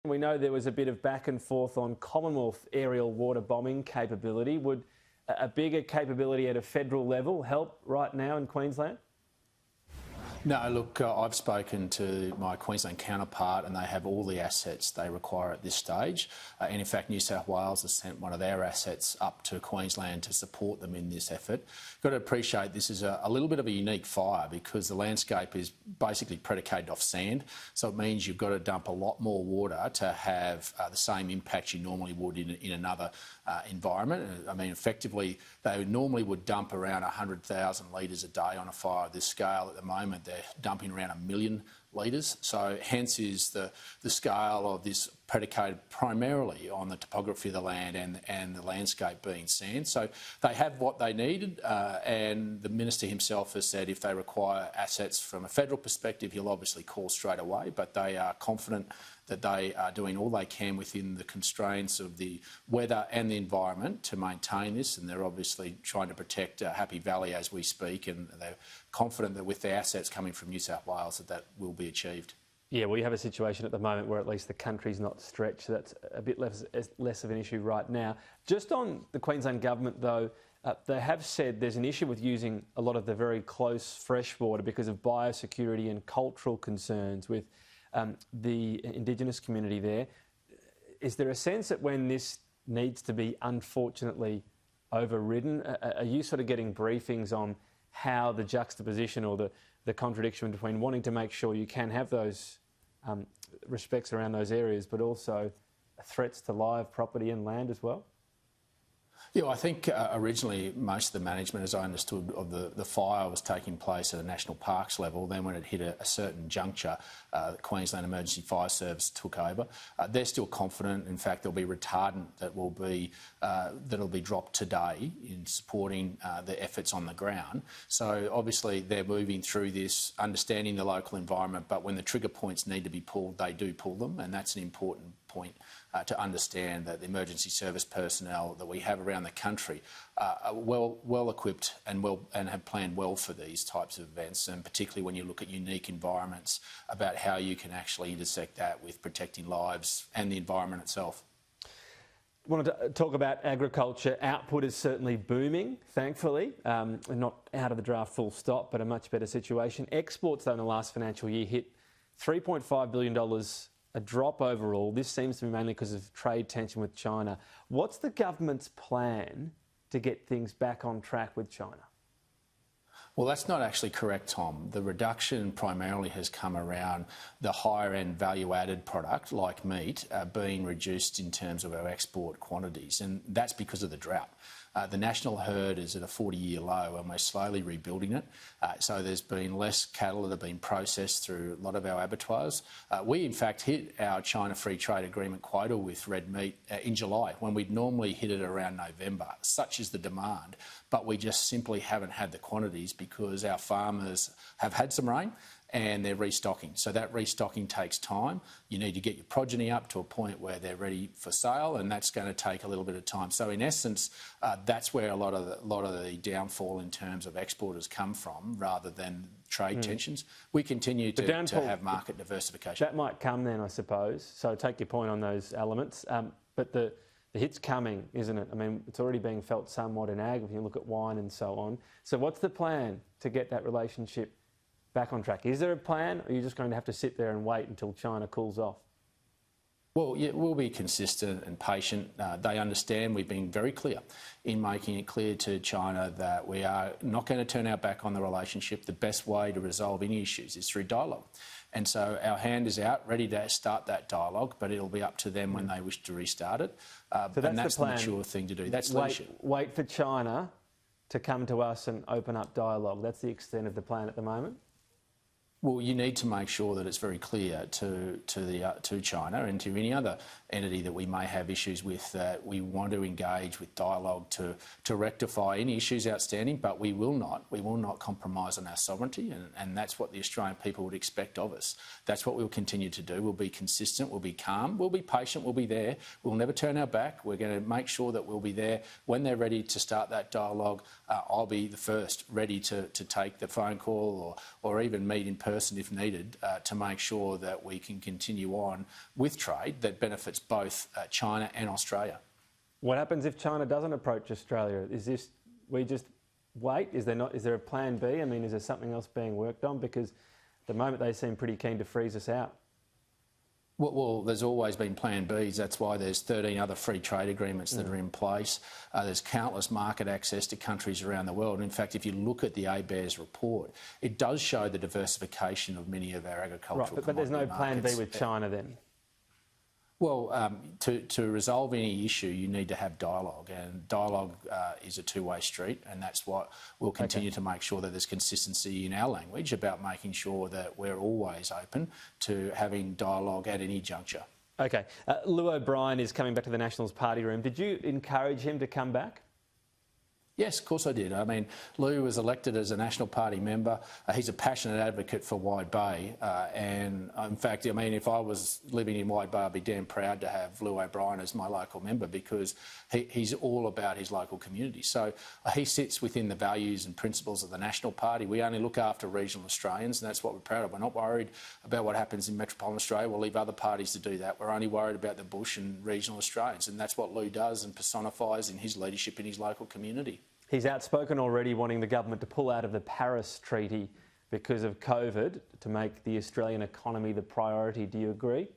We know there was a bit of back and forth on Commonwealth aerial water bombing capability. Would a bigger capability at a federal level help right now in Queensland? No, look, I've spoken to my Queensland counterpart and they have all the assets they require at this stage. And in fact, New South Wales has sent one of their assets up to Queensland to support them in this effort. You've got to appreciate this is a little bit of a unique fire because the landscape is basically predicated off sand. So it means you've got to dump a lot more water to have the same impact you normally would in another environment. I mean, effectively, they normally would dump around 100,000 litres a day on a fire of this scale. At the moment, they're dumping around 1 million litres. So hence is the scale of this predicated primarily on the topography of the land and the landscape being sand. So they have what they needed and the Minister himself has said if they require assets from a federal perspective, he'll obviously call straight away, but they are confident that they are doing all they can within the constraints of the weather and the environment to maintain this, and they're obviously trying to protect Happy Valley as we speak, and they're confident that with the assets coming from New South Wales that will be achieved. Yeah, well, you have a situation at the moment where at least the country's not stretched, so that's a bit less of an issue right now. Just on the Queensland Government, though, they have said there's an issue with using a lot of the very close freshwater because of biosecurity and cultural concerns with the Indigenous community there. Is there a sense that when this needs to be unfortunately overridden, are you sort of getting briefings on how the juxtaposition or the contradiction between wanting to make sure you can have those respects around those areas, but also threats to live property and land as well? Yeah, I think originally most of the management, as I understood, of the fire was taking place at a national parks level. Then when it hit a certain juncture, the Queensland Emergency Fire Service took over. They're still confident. In fact, there'll be retardant that will be that'll be dropped today in supporting the efforts on the ground. So obviously they're moving through this, understanding the local environment. But when the trigger points need to be pulled, they do pull them, and that's an important point to understand that the emergency service personnel that we have around the country are well equipped and have planned well for these types of events, and particularly when you look at unique environments, about how you can actually intersect that with protecting lives and the environment itself. I wanted to talk about agriculture. Output is certainly booming, thankfully. Not out of the draft full stop, but a much better situation. Exports, though, in the last financial year hit $3.5 billion, a drop overall. This seems to be mainly because of trade tension with China. What's the government's plan to get things back on track with China? Well, that's not actually correct, Tom. The reduction primarily has come around the higher-end value-added product, like meat, being reduced in terms of our export quantities, and that's because of the drought. The national herd is at a 40-year low and we're slowly rebuilding it. So there's been less cattle that have been processed through a lot of our abattoirs. We, in fact, hit our China Free Trade Agreement quota with red meat in July, when we'd normally hit it around November. Such is the demand, but we just simply haven't had the quantities because our farmers have had some rain and they're restocking. So that restocking takes time. You need to get your progeny up to a point where they're ready for sale, and that's going to take a little bit of time. So in essence, that's where a lot of the downfall in terms of exporters come from, rather than trade tensions. We continue to have market diversification. That might come then, I suppose. So take your point on those elements. But the hit's coming, isn't it? I mean, it's already being felt somewhat in ag if you look at wine and so on. So what's the plan to get that relationship back on track? Is there a plan, or are you just going to have to sit there and wait until China cools off? Well, yeah, we'll be consistent and patient. They understand. We've been very clear in making it clear to China that we are not going to turn our back on the relationship. The best way to resolve any issues is through dialogue. And so our hand is out, ready to start that dialogue, but it'll be up to them when they wish to restart it. So that's the mature thing to do. That's leadership. Wait for China to come to us and open up dialogue. That's the extent of the plan at the moment? Well, you need to make sure that it's very clear to China and to any other entity that we may have issues with that we want to engage with dialogue to rectify any issues outstanding, but we will not compromise on our sovereignty, and that's what the Australian people would expect of us. That's what we'll continue to do. We'll be consistent, we'll be calm, we'll be patient, we'll be there. We'll never turn our back. We're going to make sure that we'll be there when they're ready to start that dialogue. I'll be the first ready to take the phone call or even meet in person person if needed to make sure that we can continue on with trade that benefits both China and Australia. What happens if China doesn't approach Australia? We just wait? Is there a plan B? I mean, is there something else being worked on? Because at the moment they seem pretty keen to freeze us out. Well, there's always been Plan Bs. That's why there's 13 other free trade agreements that are in place. There's countless market access to countries around the world. In fact, if you look at the ABARES report, it does show the diversification of many of our agricultural commodity markets. But there's no Plan B with China then? Well, to resolve any issue, you need to have dialogue, and dialogue is a two-way street, and that's what we'll continue to make sure that there's consistency in our language about making sure that we're always open to having dialogue at any juncture. Okay. Llew O'Brien is coming back to the Nationals party room. Did you encourage him to come back? Yes, of course I did. I mean, Llew was elected as a National Party member. He's a passionate advocate for Wide Bay. And in fact, I mean, if I was living in Wide Bay, I'd be damn proud to have Llew O'Brien as my local member because he's all about his local community. So he sits within the values and principles of the National Party. We only look after regional Australians, and that's what we're proud of. We're not worried about what happens in metropolitan Australia. We'll leave other parties to do that. We're only worried about the bush and regional Australians, and that's what Llew does and personifies in his leadership in his local community. He's outspoken already wanting the government to pull out of the Paris Treaty because of COVID to make the Australian economy the priority. Do you agree?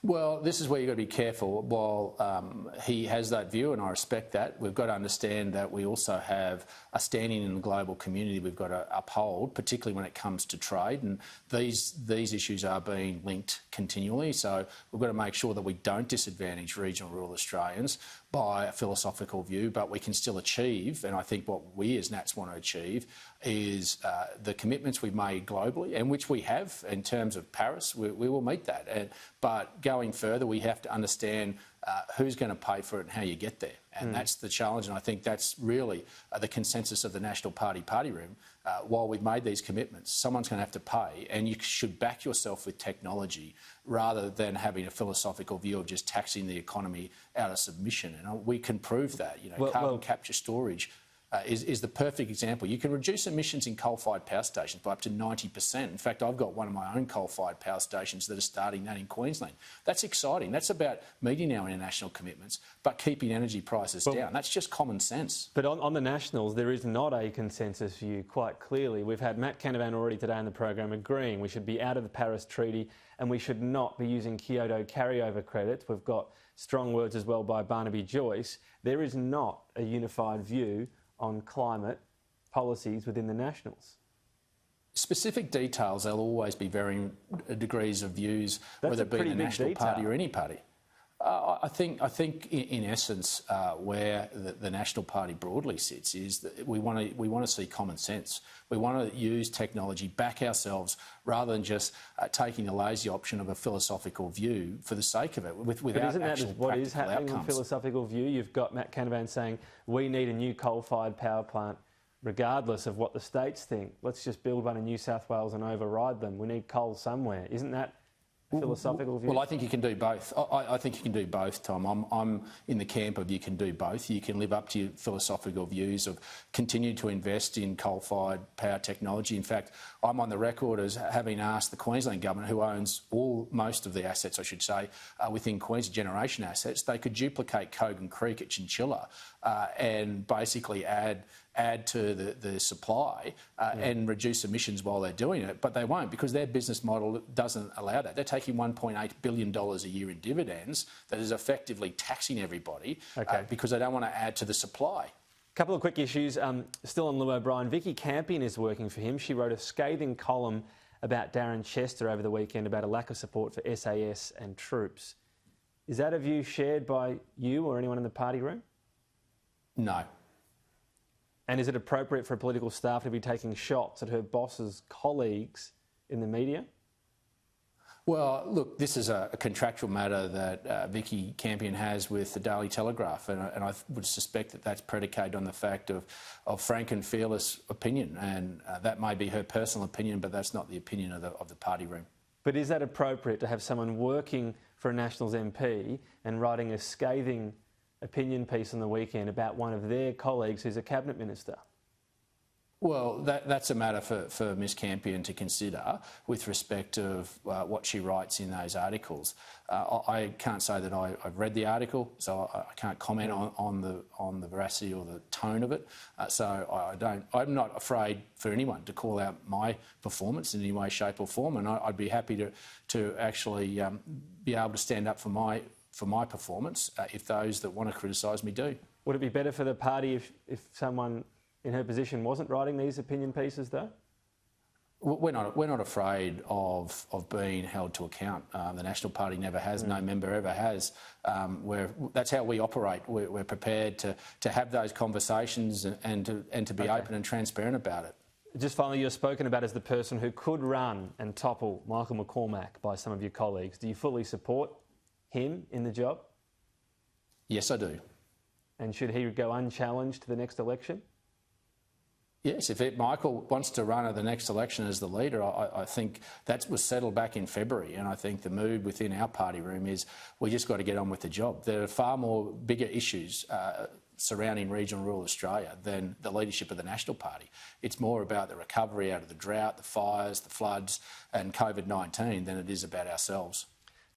Well, this is where you've got to be careful. While he has that view, and I respect that, we've got to understand that we also have a standing in the global community we've got to uphold, particularly when it comes to trade. And these issues are being linked continually. So we've got to make sure that we don't disadvantage regional rural Australians by a philosophical view, but we can still achieve, and I think what we as Nats want to achieve is the commitments we've made globally, and which we have in terms of Paris, we will meet that. But going further, we have to understand who's going to pay for it and how you get there. And that's the challenge, and I think that's really the consensus of the National Party room. While we've made these commitments, someone's going to have to pay, and you should back yourself with technology rather than having a philosophical view of just taxing the economy out of submission. And we can prove that. You know, carbon capture storage is the perfect example. You can reduce emissions in coal-fired power stations by up to 90%. In fact, I've got one of my own coal-fired power stations that are starting that in Queensland. That's exciting. That's about meeting our international commitments, but keeping energy prices down. That's just common sense. But on the Nationals, there is not a consensus view, quite clearly. We've had Matt Canavan already today in the program agreeing we should be out of the Paris Treaty and we should not be using Kyoto carryover credits. We've got strong words as well by Barnaby Joyce. There is not a unified view on climate policies within the Nationals. Specific details, there'll always be varying degrees of views, whether it be the National Party or any party. I think in essence, where the National Party broadly sits is that we want to see common sense. We want to use technology, back ourselves, rather than just taking the lazy option of a philosophical view for the sake of it, without isn't that actual what is happening outcomes. In philosophical view? You've got Matt Canavan saying we need a new coal-fired power plant, regardless of what the states think. Let's just build one in New South Wales and override them. We need coal somewhere. Isn't that philosophical view? Well, I think you can do both. I think you can do both, Tom. I'm in the camp of you can do both. You can live up to your philosophical views of continue to invest in coal-fired power technology. In fact, I'm on the record as having asked the Queensland government, who owns most of the assets, I should say, within Queensland generation assets, they could duplicate Kogan Creek at Chinchilla and basically add to the supply and reduce emissions while they're doing it, but they won't because their business model doesn't allow that. They're taking $1.8 billion a year in dividends that is effectively taxing everybody because they don't want to add to the supply. Couple of quick issues. Still on Llew O'Brien, Vicky Campion is working for him. She wrote a scathing column about Darren Chester over the weekend about a lack of support for SAS and troops. Is that a view shared by you or anyone in the party room? No. And is it appropriate for a political staff to be taking shots at her boss's colleagues in the media? Well, look, this is a contractual matter that Vicky Campion has with the Daily Telegraph, and I would suspect that that's predicated on the fact of frank and fearless opinion, and that may be her personal opinion, but that's not the opinion of the party room. But is that appropriate to have someone working for a Nationals MP and writing a scathing opinion piece on the weekend about one of their colleagues who's a cabinet minister? Well, that's a matter for Ms Campion to consider with respect of what she writes in those articles. I can't say that I've read the article, so I can't comment on the veracity or the tone of it. I'm not afraid for anyone to call out my performance in any way, shape or form, and I'd be happy to actually be able to stand up for my performance if those that want to criticise me do. Would it be better for the party if someone in her position wasn't writing these opinion pieces, though? We're not afraid of being held to account. The National Party never has, no member ever has. That's how we operate. We're prepared to have those conversations and to be open and transparent about it. Just finally, you're spoken about as the person who could run and topple Michael McCormack by some of your colleagues. Do you fully support him in the job? Yes, I do. And should he go unchallenged to the next election? Yes, if Michael wants to run at the next election as the leader, I think that was settled back in February, and I think the mood within our party room is we just got to get on with the job. There are far more bigger issues surrounding regional rural Australia than the leadership of the National Party. It's more about the recovery out of the drought, the fires, the floods and COVID-19 than it is about ourselves.